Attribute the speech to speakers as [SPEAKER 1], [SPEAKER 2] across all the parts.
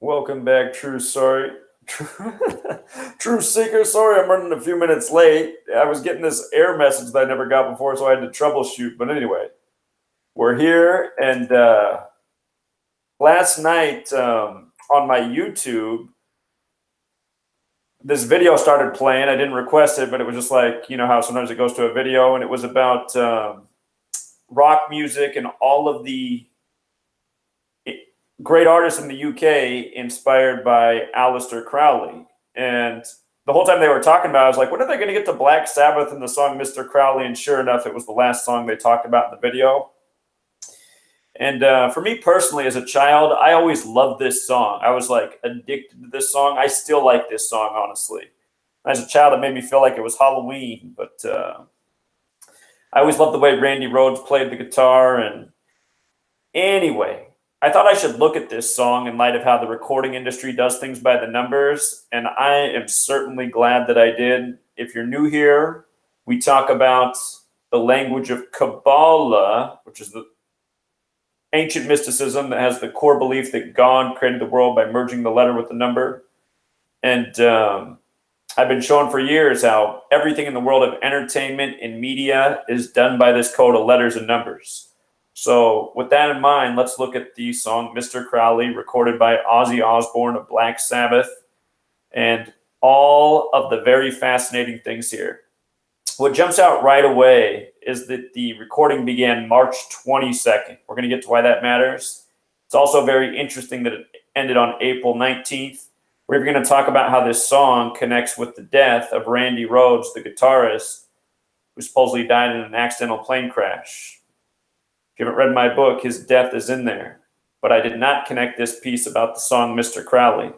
[SPEAKER 1] Welcome back, True True Seeker. Sorry, I'm running a few minutes late. I was getting this error message that I never got before, so I had to troubleshoot. But anyway, we're here, and last night on my YouTube, this video started playing. I didn't request it, but it was just like, you know how sometimes it goes to a video, and it was about rock music and all of the great artists in the UK inspired by Aleister Crowley. And the whole time they were talking about it, I was like, when are they going to get to Black Sabbath and the song Mr. Crowley? And sure enough, it was the last song they talked about in the video. And for me personally, as a child, I always loved this song. I was like addicted to this song. I still like this song, honestly. As a child, it made me feel like it was Halloween. But I always loved the way Randy Rhoads played the guitar. And anyway, I thought I should look at this song in light of how the recording industry does things by the numbers, and I am certainly glad that I did. If you're new here, we talk about the language of Kabbalah, which is the ancient mysticism that has the core belief that God created the world by merging the letter with the number. And I've been showing for years how everything in the world of entertainment and media is done by this code of letters and numbers. So with that in mind, let's look at the song Mr. Crowley, recorded by Ozzy Osbourne of Black Sabbath, and all of the very fascinating things here. What jumps out right away is that the recording began March 22nd. We're going to get to why that matters. It's also very interesting that it ended on April 19th. We're going to talk about how this song connects with the death of Randy Rhoads, the guitarist, who supposedly died in an accidental plane crash. If you haven't read my book, his death is in there. But I did not connect this piece about the song Mr. Crowley.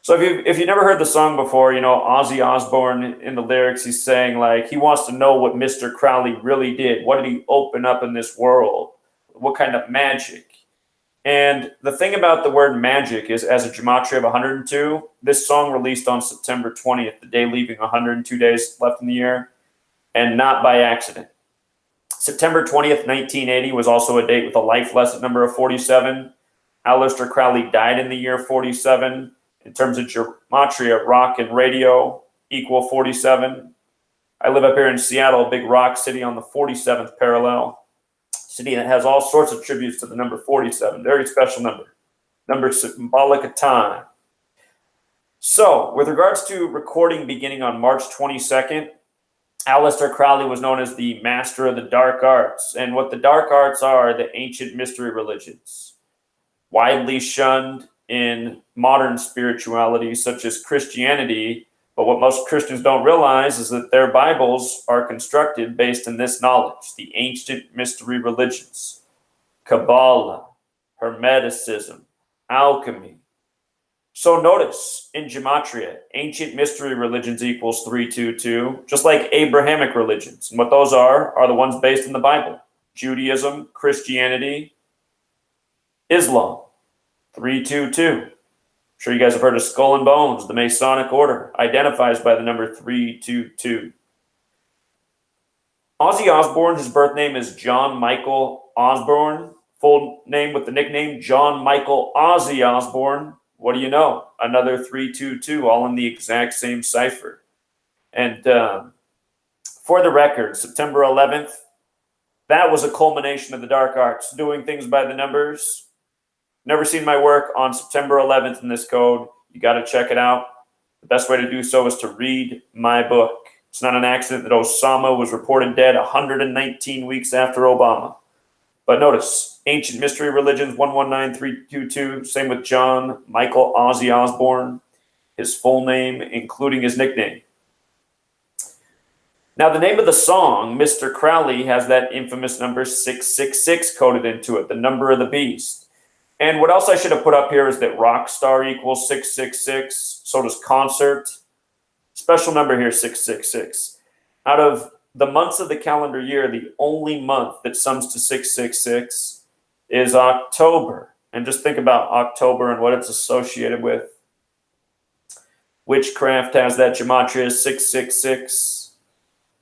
[SPEAKER 1] So if you've never heard the song before, you know, Ozzy Osbourne in the lyrics, he's saying like he wants to know what Mr. Crowley really did. What did he open up in this world? What kind of magic? And the thing about the word magic is, as a gematria of 102, this song released on September 20th, the day leaving 102 days left in the year, and not by accident. September 20th, 1980 was also a date with a life lesson number of 47. Aleister Crowley died in the year 47. In terms of Gematria Rock and radio, equal 47. I live up here in Seattle, a big rock city on the 47th parallel. City that has all sorts of tributes to the number 47. Very special number. Number symbolic of time. So, with regards to recording beginning on March 22nd, Aleister Crowley was known as the master of the dark arts. And what the dark arts are the ancient mystery religions, widely shunned in modern spirituality such as Christianity. But what most Christians don't realize is that their Bibles are constructed based on this knowledge, the ancient mystery religions, Kabbalah, Hermeticism, alchemy. So notice, in Gematria, ancient mystery religions equals 322, just like Abrahamic religions. And what those are the ones based in the Bible. Judaism, Christianity, Islam, 322. I'm sure you guys have heard of Skull and Bones. The Masonic order identifies by the number 322. Ozzy Osbourne, his birth name is John Michael Osbourne. Full name with the nickname John Michael Ozzy Osbourne. What do you know? Another 322, all in the exact same cipher. And for the record, September 11th, that was a culmination of the dark arts, doing things by the numbers. Never seen my work on September 11th in this code. You got to check it out. The best way to do so is to read my book. It's not an accident that Osama was reported dead 119 weeks after Obama. But notice, ancient mystery religions, 119322, same with John Michael Ozzy Osbourne, his full name, including his nickname. Now, the name of the song, Mr. Crowley, has that infamous number 666 coded into it, the number of the beast. And what else I should have put up here is that rock star equals 666, so does concert. Special number here, 666. Out of the months of the calendar year, the only month that sums to 666 is October. And just think about October and what it's associated with. Witchcraft has that gematria 666.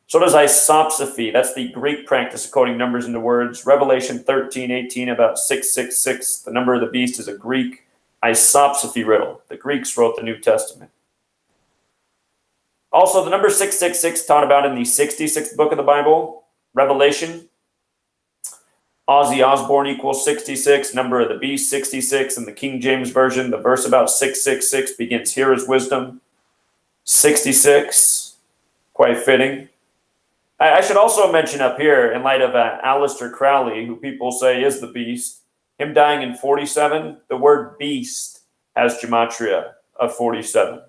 [SPEAKER 1] So does isopsophy. That's the Greek practice of coding numbers into words. Revelation 13:18 about 666. The number of the beast is a Greek isopsephy riddle. The Greeks wrote the New Testament. Also, the number 666 taught about in the 66th book of the Bible, Revelation. Ozzy Osbourne equals 66, number of the beast 66. In the King James Version, the verse about 666 begins, "Here is wisdom." 66, quite fitting. I should also mention up here, in light of Aleister Crowley, who people say is the beast, him dying in 47, the word beast has gematria of 47.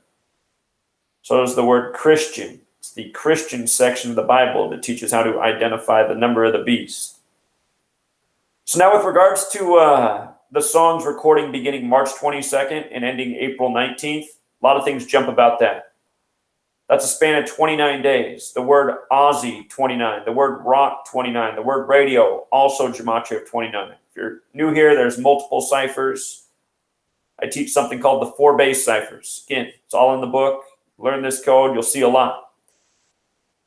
[SPEAKER 1] So does the word Christian. It's the Christian section of the Bible that teaches how to identify the number of the beast. So now with regards to the song's recording beginning March 22nd and ending April 19th, a lot of things jump about that. That's a span of 29 days. The word Ozzy, 29. The word rock, 29. The word radio, also gematria of 29. If you're new here, there's multiple ciphers. I teach something called the 4 base ciphers. Again, it's all in the book. Learn this code, you'll see a lot.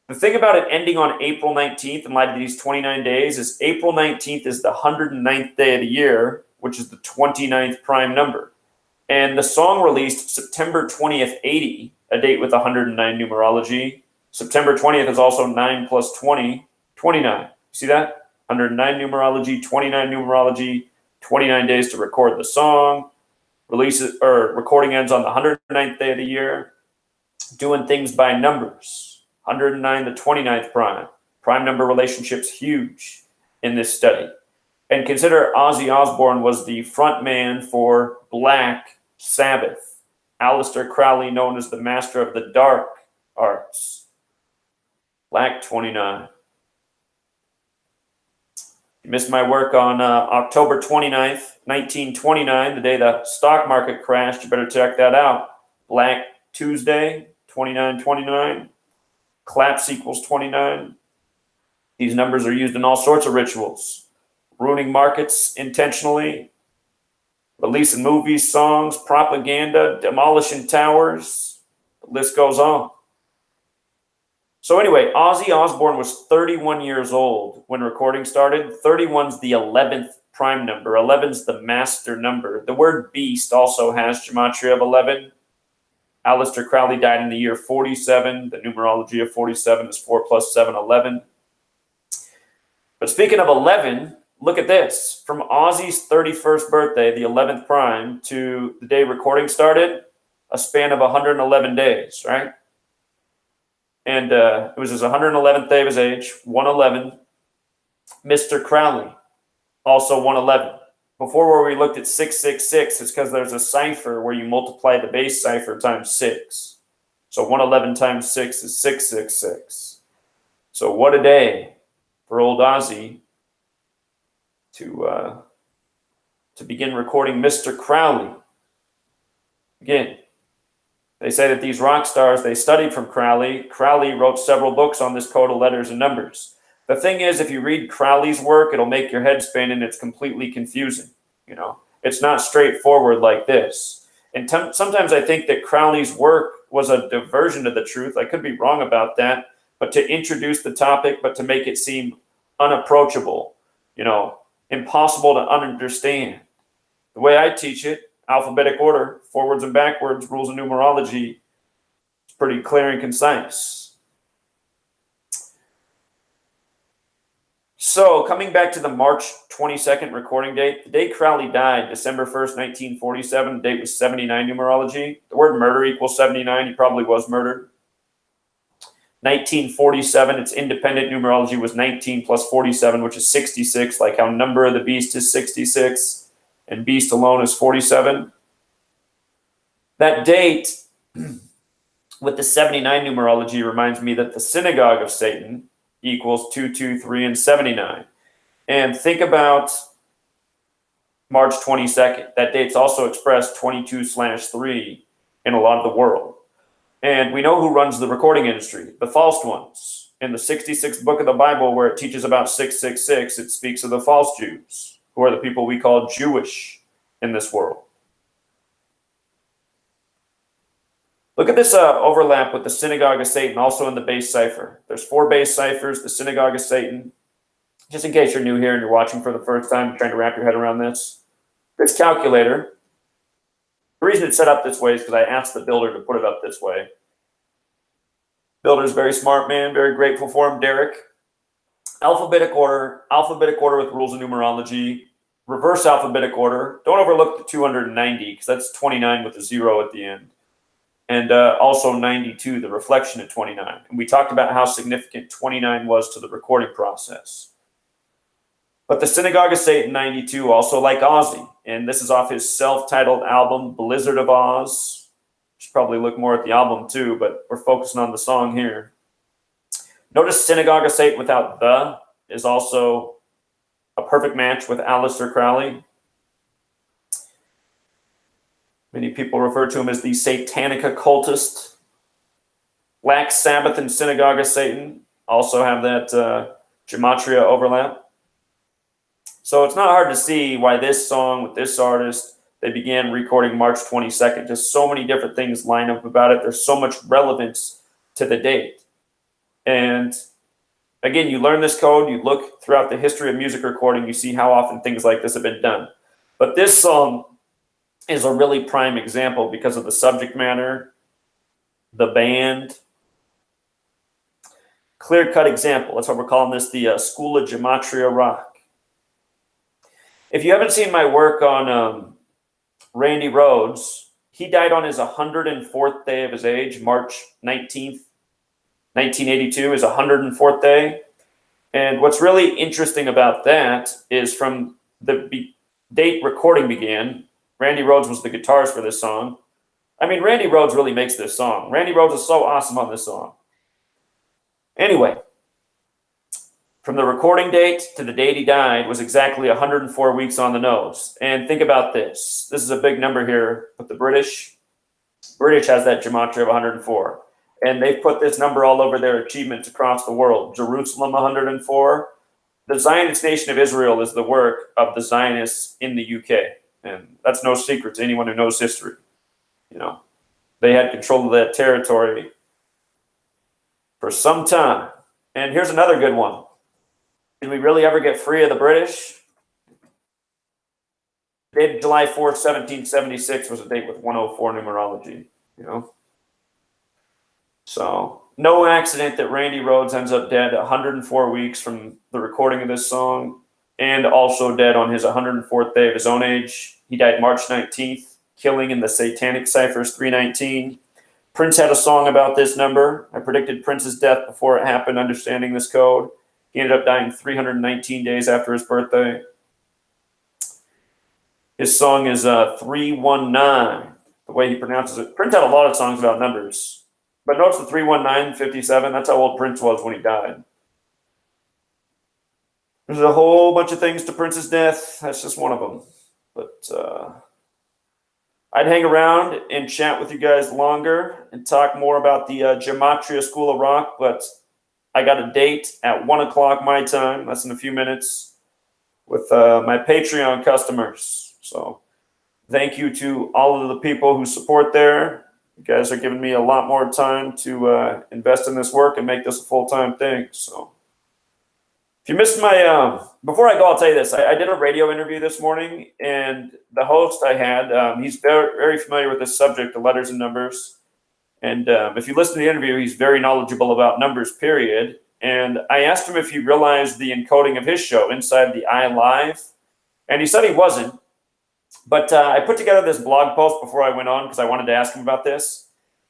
[SPEAKER 1] The thing about it ending on April 19th, in light of these 29 days, is April 19th is the 109th day of the year, which is the 29th prime number. And the song released September 20th, 80, a date with 109 numerology. September 20th is also 9 plus 20, 29. See that? 109 numerology, 29 numerology, 29 days to record the song. Recording ends on the 109th day of the year. Doing things by numbers. 109 to 29th prime. Prime number relationship's huge in this study. And consider Ozzy Osbourne was the front man for Black Sabbath. Aleister Crowley, known as the master of the dark arts. Black 29. You missed my work on October 29th, 1929, the day the stock market crashed. You better check that out. Black Tuesday, 2929. Collapse equals 29. These numbers are used in all sorts of rituals. Ruining markets intentionally. Releasing movies, songs, propaganda, demolishing towers. The list goes on. So anyway, Ozzy Osbourne was 31 years old when recording started. 31's the 11th prime number. 11's the master number. The word beast also has gematria of 11. Aleister Crowley died in the year 47. The numerology of 47 is 4 plus 7, 11. But speaking of 11, look at this. From Ozzy's 31st birthday, the 11th prime, to the day recording started, a span of 111 days, right? And it was his 111th day of his age, 111. Mr. Crowley, also 111. Before, where we looked at 666, it's because there's a cipher where you multiply the base cipher times 6. So 111 times 6 is 666. So what a day for old Ozzy to begin recording Mr. Crowley. Again, they say that these rock stars, they studied from Crowley. Crowley wrote several books on this code of letters and numbers. The thing is, if you read Crowley's work, it'll make your head spin and it's completely confusing. You know, it's not straightforward like this. And sometimes I think that Crowley's work was a diversion to the truth. I could be wrong about that, but to introduce the topic, but to make it seem unapproachable, you know, impossible to understand. The way I teach it, alphabetic order, forwards and backwards, rules of numerology, it's pretty clear and concise. So coming back to the March 22nd recording date, the day Crowley died, December 1st, 1947, the date was 79 numerology. The word murder equals 79. He probably was murdered. 1947, its independent numerology was 19 plus 47, which is 66, like how number of the beast is 66 and beast alone is 47. That date with the 79 numerology reminds me that the synagogue of Satan equals 2, 2, 3, and 79. And think about March 22nd. That date's also expressed 22/3 in a lot of the world. And we know who runs the recording industry, the false ones. In the 66th book of the Bible, where it teaches about 666, it speaks of the false Jews, who are the people we call Jewish in this world. Look at this overlap with the synagogue of Satan, also in the base cipher. There's 4 base ciphers, the synagogue of Satan. Just in case you're new here and you're watching for the first time, trying to wrap your head around this. This calculator The reason it's set up this way is because I asked the builder to put it up this way. Builder's very smart man, very grateful for him, Derek. Alphabetic order with rules of numerology, reverse alphabetic order. Don't overlook the 290 because that's 29 with a 0 at the end. And also 92, the reflection at 29. And we talked about how significant 29 was to the recording process. But the Synagogue of Satan 92, also like Ozzy. And this is off his self-titled album, Blizzard of Oz. Should probably look more at the album too, but we're focusing on the song here. Notice Synagogue of Satan without the is also a perfect match with Aleister Crowley. Many people refer to him as the satanic occultist. Black Sabbath and Synagogue of Satan also have that gematria overlap. So it's not hard to see why this song with this artist, they began recording March 22nd. Just so many different things line up about it. There's so much relevance to the date. And again, you learn this code, you look throughout the history of music recording, you see how often things like this have been done. But this song is a really prime example because of the subject matter, the band. Clear-cut example. That's why we're calling this the School of Gematria Rock. If you haven't seen my work on Randy Rhoads, he died on his 104th day of his age, March 19th, 1982, his 104th day. And what's really interesting about that is from the date recording began, Randy Rhoads was the guitarist for this song. I mean, Randy Rhoads really makes this song. Randy Rhoads is so awesome on this song. Anyway, from the recording date to the date he died was exactly 104 weeks on the nose. And think about this. This is a big number here with the British. British has that gematria of 104. And they've put this number all over their achievements across the world. Jerusalem, 104. The Zionist Nation of Israel is the work of the Zionists in the UK. And that's no secret to anyone who knows history. You know, they had control of that territory for some time. And here's another good one. Did we really ever get free of the British? The date of July 4th, 1776 was a date with 104 numerology, you know? So, no accident that Randy Rhoads ends up dead 104 weeks from the recording of this song, and also dead on his 104th day of his own age. He died March 19th, killing in the Satanic Ciphers 319. Prince had a song about this number. I predicted Prince's death before it happened, understanding this code. He ended up dying 319 days after his birthday. His song is 319, the way he pronounces it. Prince had a lot of songs about numbers. But notice the 319, 57, that's how old Prince was when he died. There's a whole bunch of things to Prince's death. That's just one of them. But I'd hang around and chat with you guys longer and talk more about the Gematria School of Rock, but I got a date at 1 o'clock my time, that's in a few minutes, with my Patreon customers. So thank you to all of the people who support there. You guys are giving me a lot more time to invest in this work and make this a full-time thing. So if you missed my, before I go, I'll tell you this. I did a radio interview this morning, and the host I had, he's very, very familiar with this subject, the letters and numbers. And if you listen to the interview, he's very knowledgeable about numbers, period. And I asked him if he realized the encoding of his show, Inside the Eye Live. And he said he wasn't. But I put together this blog post before I went on because I wanted to ask him about this.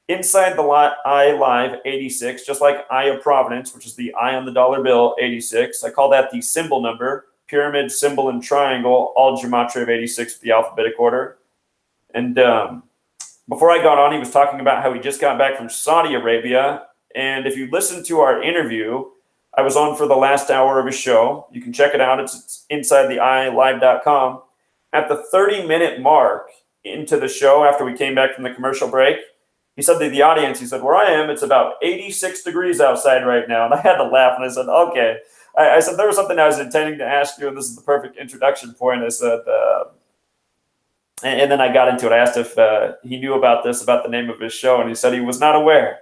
[SPEAKER 1] Inside the Eye Live 86, just like Eye of Providence, which is the eye on the dollar bill, 86. I call that the symbol number, pyramid, symbol, and triangle, all gematria of 86 with the alphabetic order. And before I got on, he was talking about how he just got back from Saudi Arabia. And if you listen to our interview, I was on for the last hour of his show. You can check it out. It's InsideTheEyeLive.com. At the 30-minute mark into the show, after we came back from the commercial break, he said to the audience, he said, where I am, it's about 86 degrees outside right now. And I had to laugh, and I said, okay. I said, there was something I was intending to ask you, and this is the perfect introduction point. I said, and then I got into it. I asked if he knew about this, about the name of his show, and he said he was not aware.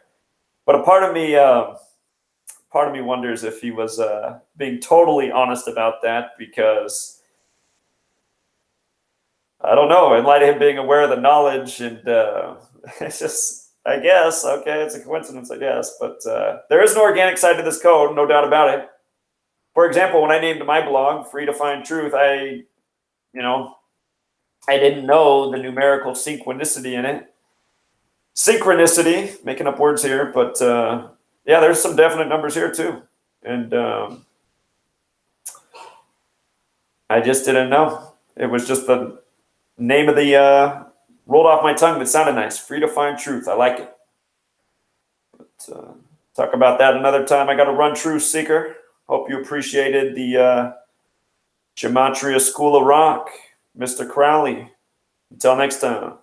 [SPEAKER 1] But a part of me wonders if he was being totally honest about that, because I don't know. In light of him being aware of the knowledge, and it's just, I guess, okay, it's a coincidence, I guess. But there is an organic side to this code, no doubt about it. For example, when I named my blog "Free to Find Truth," I didn't know the numerical synchronicity in it. Synchronicity, making up words here, but yeah, there's some definite numbers here too, and I just didn't know. It was just the name of the rolled off my tongue that sounded nice. Free to Find Truth. I like it. But, talk about that another time. I got to run, Truth Seeker. Hope you appreciated the Gematria School of Rock, Mr. Crowley. Until next time.